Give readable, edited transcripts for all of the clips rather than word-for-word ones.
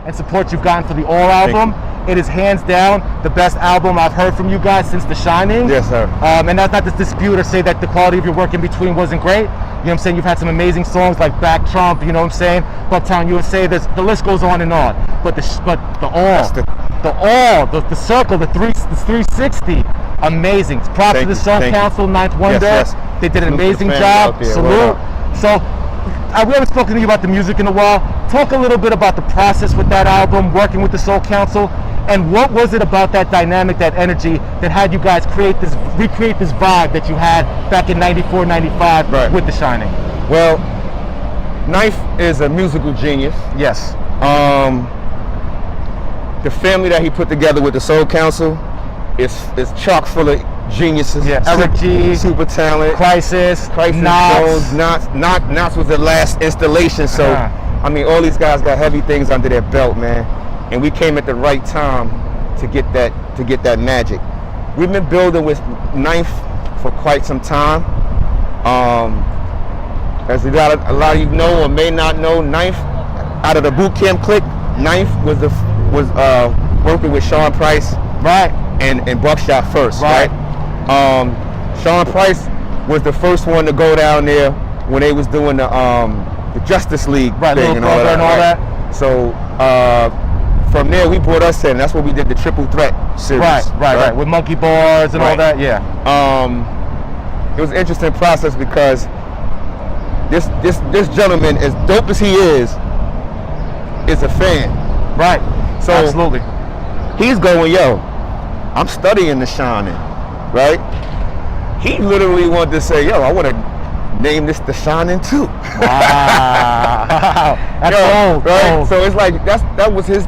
and support you've gotten for the All album. It is hands down the best album I've heard from you guys since The Shining. Yes, sir. And that's not to dispute or say that the quality of your work in between wasn't great. You know what I'm saying? You've had some amazing songs like Back Trump, you know what I'm saying? Bucktown USA, the list goes on and on. But the circle, the 360, amazing. Props to the Soul Council, Ninth Wonder. Yes. They did an amazing job. Salute. So, we haven't spoken to you about the music in a while. Talk a little bit about the process with that album, working with the Soul Council, and what was it about that dynamic, that energy, that had you guys recreate this vibe that you had back in 94, 95 with The Shining? Well, Knife is a musical genius. Yes. The family that he put together with the Soul Council is chock full of geniuses. Yeah. Eric G, super talent. Crisis, Knots was the last installation. So I mean, all these guys got heavy things under their belt, man. And we came at the right time to get that magic. We've been building with Knife for quite some time. As a lot of you know or may not know, Knife, out of the boot camp clique, Knife was working with Sean Price, and Buckshot first, right? Sean Price was the first one to go down there when they was doing the Justice League thing and all that. So from there we brought us in. That's what we did, the Triple Threat series. Right. With Monkey Bars and all that. Yeah. It was an interesting process because this gentleman, as dope as he is a fan. Right. So absolutely. He's going, yo, I'm studying The Shining, right? He literally wanted to say, yo, I want to name this The Shining too. Wow. That's old, right? old. So it's like that was his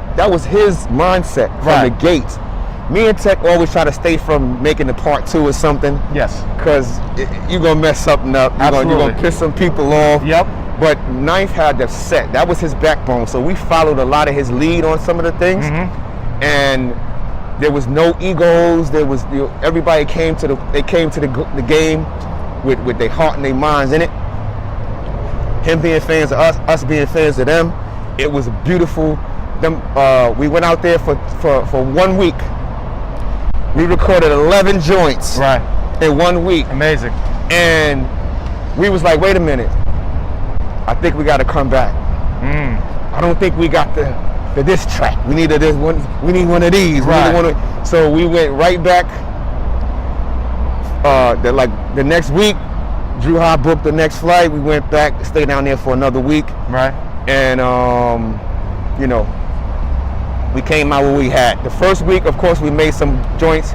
mindset from the gate. Me and Tech always try to stay from making the part 2 or something. Yes. Because you're gonna mess something up. You're gonna piss some people off. Yep. But Knife had the set. That was his backbone. So we followed a lot of his lead on some of the things. And there was no egos. There was everybody came to the game with their heart and their minds in it. Him being fans of us being fans of them. It was beautiful. We went out there for 1 week. We recorded 11 joints in 1 week. Amazing. And we was like, wait a minute. I think we got to come back. I don't think we got the diss track. We need this one. We need one of these. So we went right back. The next week, Drew Ha booked the next flight. We went back, stayed down there for another week. Right. And we came out what we had. The first week, of course, we made some joints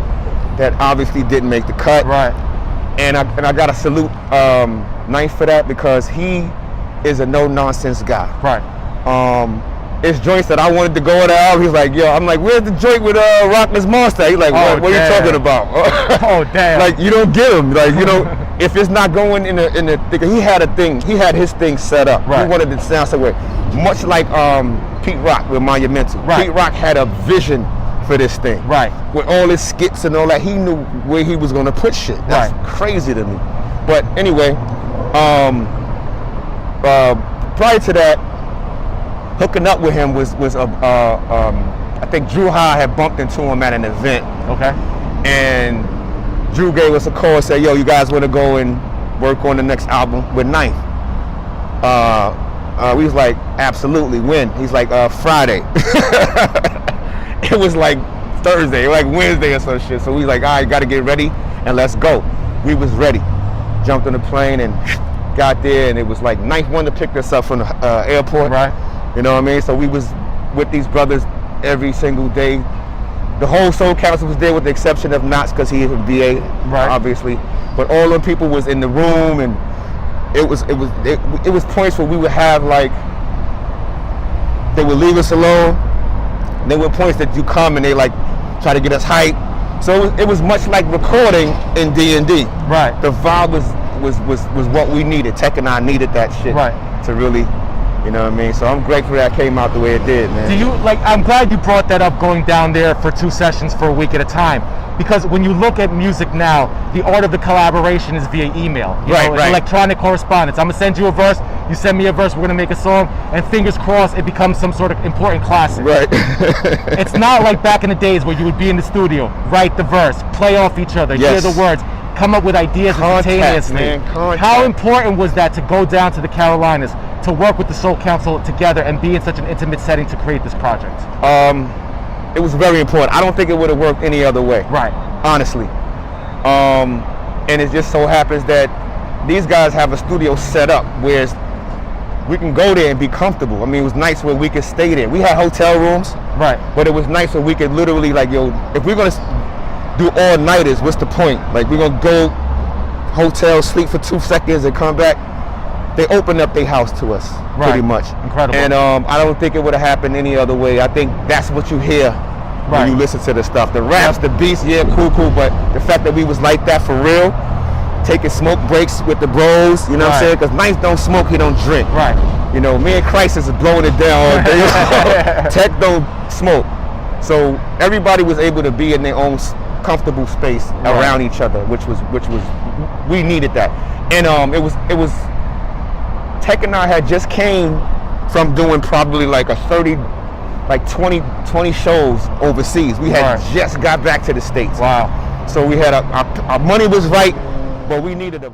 that obviously didn't make the cut. Right. And I got to salute Knife for that because he is a no-nonsense guy. Right. It's joints that I wanted to go to out. He's like, yo, I'm like, where's the joint with Rockless Monster? He's like, what are you talking about? Oh, damn. Like, you don't get him. Like, if it's not going in the thing, he had his thing set up. Right. He wanted it to sound some way. Much like Pete Rock with Monumental. Right. Pete Rock had a vision for this thing. Right. With all his skits and all that, he knew where he was going to put shit. That's crazy to me. But anyway, prior to that, hooking up with him was I think Drew Ha had bumped into him at an event. Okay. And Drew gave us a call and said, yo, you guys want to go and work on the next album with Knife? We was like, absolutely. When? He's like, Friday. It was like Thursday, like Wednesday or some shit. So we was like, all right, got to get ready and let's go. We was ready. Jumped on the plane and got there, and it was like Knife wanted to pick us up from the airport. Right. You know what I mean? So we was with these brothers every single day. The whole Soul Council was there with the exception of Knots because he is a BA, obviously. But all the people was in the room, and it was points where we would have like, they would leave us alone. There were points that you come and they like try to get us hyped. So it was much like recording in D&D. Right. The vibe was what we needed. Tech and I needed that shit to really, you know what I mean? So I'm grateful that came out the way it did, man. I'm glad you brought that up, going down there for 2 sessions for a week at a time. Because when you look at music now, the art of the collaboration is via email. You know, electronic correspondence. I'm gonna send you a verse, You send me a verse, we're gonna make a song, and fingers crossed, it becomes some sort of important classic. Right. It's not like back in the days where you would be in the studio, write the verse, play off each other, hear the words, come up with ideas instantaneously. How important was that to go down to the Carolinas, to work with the Soul Council together and be in such an intimate setting to create this project? It was very important. I don't think it would have worked any other way. Right. Honestly. And it just so happens that these guys have a studio set up where we can go there and be comfortable. I mean, it was nice where we could stay there. We had hotel rooms. Right. But it was nice where we could literally, like, yo, if we're gonna do all-nighters, what's the point? Like, we're gonna go hotel, sleep for 2 seconds and come back. They opened up their house to us, pretty much. Incredible. And I don't think it would have happened any other way. I think that's what you hear when you listen to the stuff. The raps, the beats, yeah, cool, but the fact that we was like that for real, taking smoke breaks with the bros, you know what I'm saying? Because Ninth don't smoke, he don't drink. Right. You know, me and Crisis is blowing it down all day. Tech don't smoke. So everybody was able to be in their own comfortable space around each other, which was we needed that. And it was Tech and I had just came from doing probably like 20 shows overseas. We had just got back to the States. Wow. So we had our money was right, but we needed a